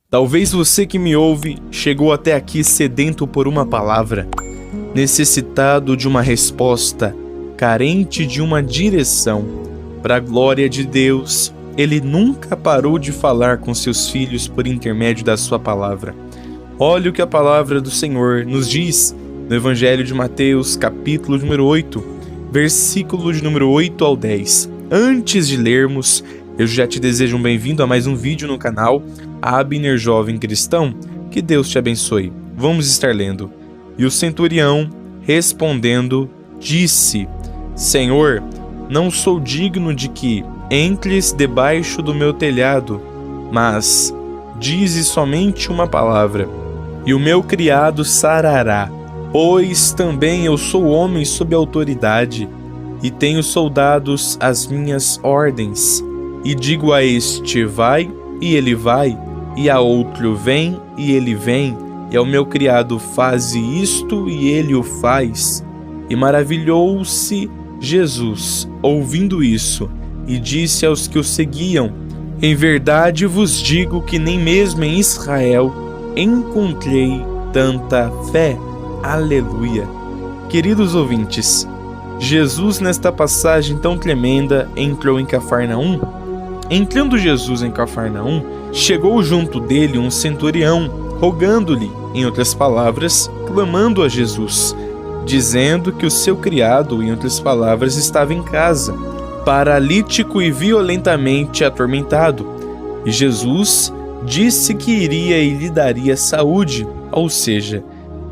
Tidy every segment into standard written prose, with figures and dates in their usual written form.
Talvez você que me ouve chegou até aqui sedento por uma palavra, necessitado de uma resposta, carente de uma direção. Para a glória de Deus, Ele nunca parou de falar com seus filhos por intermédio da sua palavra. Olha o que a palavra do Senhor nos diz no Evangelho de Mateus, capítulo número 8, versículo de número 8 ao 10. Antes de lermos, eu já te desejo um bem-vindo a mais um vídeo no canal Abner Jovem Cristão. Que Deus te abençoe. Vamos estar lendo. E o centurião, respondendo, disse: Senhor, não sou digno de que entres debaixo do meu telhado, mas dize somente uma palavra, e o meu criado sarará. Pois também eu sou homem sob autoridade, e tenho soldados às minhas ordens. E digo a este, vai, e ele vai, e a outro, vem, e ele vem, e ao meu criado, faze isto, e ele o faz. E maravilhou-se Jesus, ouvindo isso, e disse aos que o seguiam: Em verdade vos digo que nem mesmo em Israel encontrei tanta fé. Aleluia! Queridos ouvintes, Jesus, nesta passagem tão tremenda, entrou em Cafarnaum. Entrando Jesus em Cafarnaum, chegou junto dele um centurião, rogando-lhe, em outras palavras, clamando a Jesus, dizendo que o seu criado, em outras palavras, estava em casa, paralítico e violentamente atormentado. E Jesus disse que iria e lhe daria saúde, ou seja,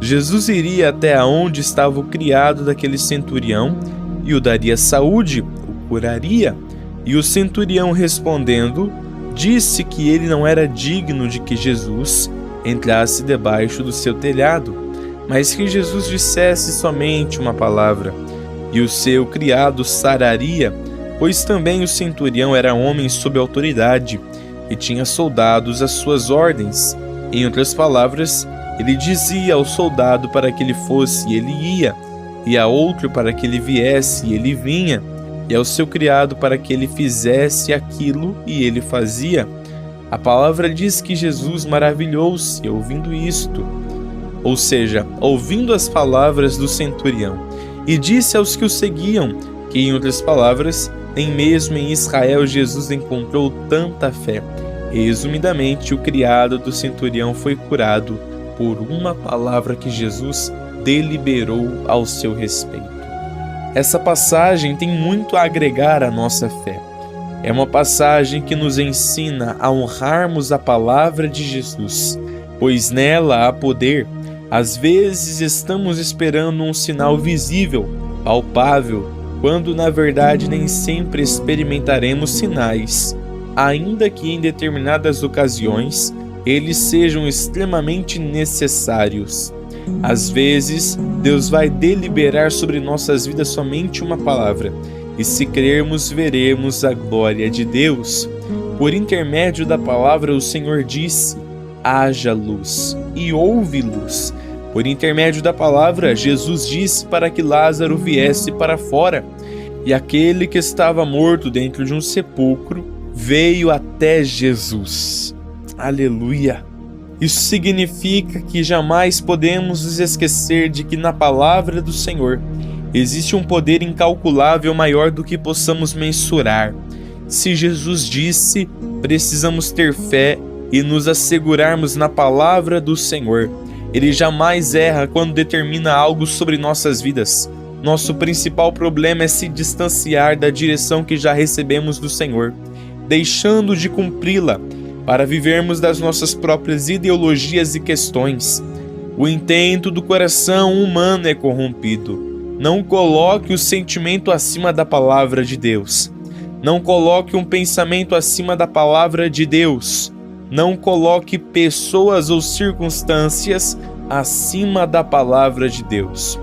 Jesus iria até onde estava o criado daquele centurião e o daria saúde, o curaria. E o centurião, respondendo, disse que ele não era digno de que Jesus entrasse debaixo do seu telhado, mas que Jesus dissesse somente uma palavra, e o seu criado sararia, pois também o centurião era homem sob autoridade e tinha soldados às suas ordens. Em outras palavras, ele dizia ao soldado para que ele fosse, e ele ia, e a outro para que ele viesse, e ele vinha, e ao seu criado para que ele fizesse aquilo, e ele fazia. A palavra diz que Jesus maravilhou-se ouvindo isto, ou seja, ouvindo as palavras do centurião, e disse aos que o seguiam que, em outras palavras, nem mesmo em Israel Jesus encontrou tanta fé. Resumidamente, o criado do centurião foi curado por uma palavra que Jesus deliberou ao seu respeito. Essa passagem tem muito a agregar à nossa fé. É uma passagem que nos ensina a honrarmos a palavra de Jesus, pois nela há poder. Às vezes estamos esperando um sinal visível, palpável, quando na verdade nem sempre experimentaremos sinais, ainda que em determinadas ocasiões eles sejam extremamente necessários. Às vezes, Deus vai deliberar sobre nossas vidas somente uma palavra, e se crermos, veremos a glória de Deus. Por intermédio da palavra, o Senhor disse: haja luz, e houve luz. Por intermédio da palavra, Jesus disse para que Lázaro viesse para fora, e aquele que estava morto dentro de um sepulcro veio até Jesus. Aleluia! Isso significa que jamais podemos nos esquecer de que na palavra do Senhor existe um poder incalculável maior do que possamos mensurar. Se Jesus disse, precisamos ter fé e nos assegurarmos na palavra do Senhor. Ele jamais erra quando determina algo sobre nossas vidas. Nosso principal problema é se distanciar da direção que já recebemos do Senhor, deixando de cumpri-la, para vivermos das nossas próprias ideologias e questões. O intento do coração humano é corrompido. Não coloque o sentimento acima da palavra de Deus. Não coloque um pensamento acima da palavra de Deus. Não coloque pessoas ou circunstâncias acima da palavra de Deus.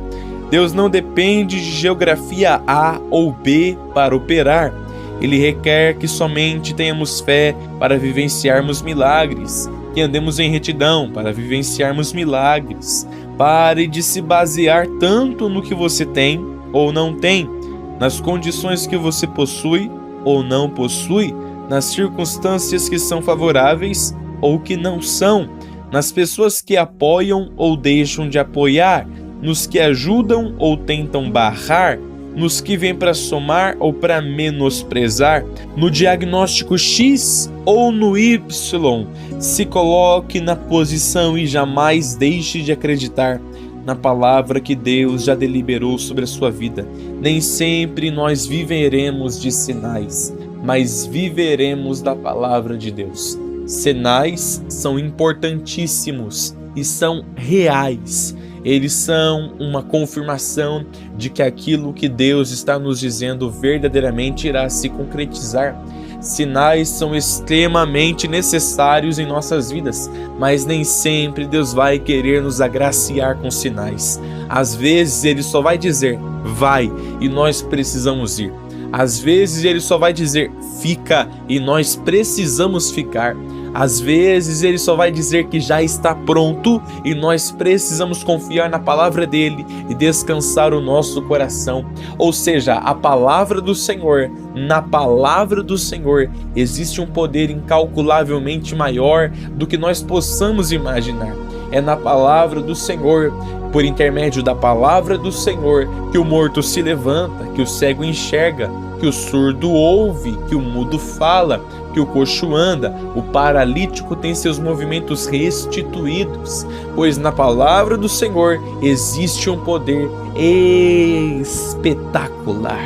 Deus não depende de geografia A ou B para operar. Ele requer que somente tenhamos fé para vivenciarmos milagres, que andemos em retidão para vivenciarmos milagres. Pare de se basear tanto no que você tem ou não tem, nas condições que você possui ou não possui, nas circunstâncias que são favoráveis ou que não são, nas pessoas que apoiam ou deixam de apoiar, nos que ajudam ou tentam barrar, nos que vêm para somar ou para menosprezar, no diagnóstico X ou no Y. Se coloque na posição e jamais deixe de acreditar na palavra que Deus já deliberou sobre a sua vida. Nem sempre nós viveremos de sinais, mas viveremos da palavra de Deus. Sinais são importantíssimos e são reais. Eles são uma confirmação de que aquilo que Deus está nos dizendo verdadeiramente irá se concretizar. Sinais são extremamente necessários em nossas vidas, mas nem sempre Deus vai querer nos agraciar com sinais. Às vezes Ele só vai dizer, vai, e nós precisamos ir. Às vezes Ele só vai dizer, fica, e nós precisamos ficar. Às vezes Ele só vai dizer que já está pronto e nós precisamos confiar na palavra dEle e descansar o nosso coração. Ou seja, a palavra do Senhor, na palavra do Senhor existe um poder incalculavelmente maior do que nós possamos imaginar. É na palavra do Senhor, por intermédio da palavra do Senhor, que o morto se levanta, que o cego enxerga, que o surdo ouve, que o mudo fala, que o coxo anda, o paralítico tem seus movimentos restituídos, pois na palavra do Senhor existe um poder espetacular.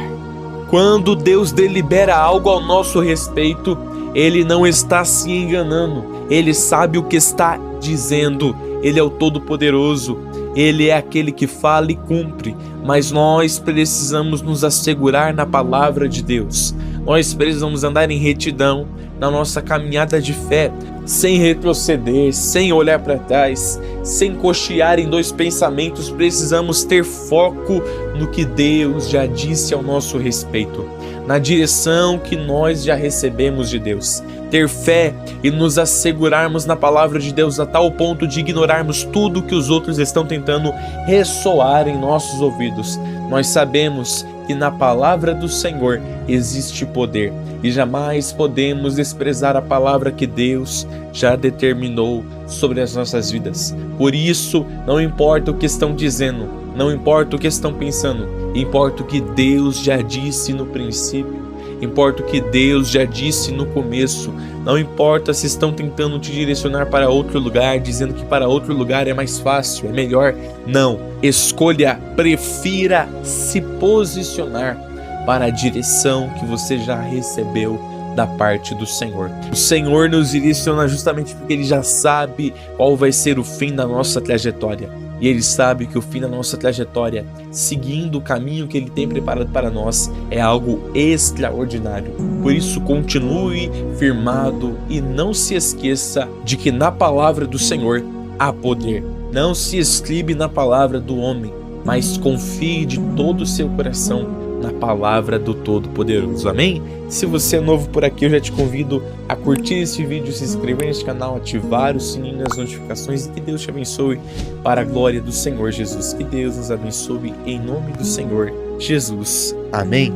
Quando Deus delibera algo ao nosso respeito, Ele não está se enganando, Ele sabe o que está dizendo, Ele é o Todo-Poderoso, Ele é aquele que fala e cumpre, mas nós precisamos nos assegurar na palavra de Deus. Nós precisamos andar em retidão na nossa caminhada de fé, sem retroceder, sem olhar para trás, sem cochear em dois pensamentos. Precisamos ter foco no que Deus já disse ao nosso respeito, na direção que nós já recebemos de Deus. Ter fé e nos assegurarmos na palavra de Deus a tal ponto de ignorarmos tudo que os outros estão tentando ressoar em nossos ouvidos. Nós sabemos que na palavra do Senhor existe poder e jamais podemos desprezar a palavra que Deus já determinou sobre as nossas vidas. Por isso, não importa o que estão dizendo, não importa o que estão pensando, importa o que Deus já disse no princípio. Importa o que Deus já disse no começo. Não importa se estão tentando te direcionar para outro lugar, dizendo que para outro lugar é mais fácil, é melhor. Não. Escolha, prefira se posicionar para a direção que você já recebeu da parte do Senhor. O Senhor nos direciona justamente porque Ele já sabe qual vai ser o fim da nossa trajetória. E Ele sabe que o fim da nossa trajetória, seguindo o caminho que Ele tem preparado para nós, é algo extraordinário. Por isso, continue firmado e não se esqueça de que na palavra do Senhor há poder. Não se estribe na palavra do homem, mas confie de todo o seu coração na palavra do Todo-Poderoso. Amém? Se você é novo por aqui, eu já te convido a curtir esse vídeo, se inscrever neste canal, ativar o sininho das notificações e que Deus te abençoe para a glória do Senhor Jesus. Que Deus nos abençoe em nome do Senhor Jesus. Amém?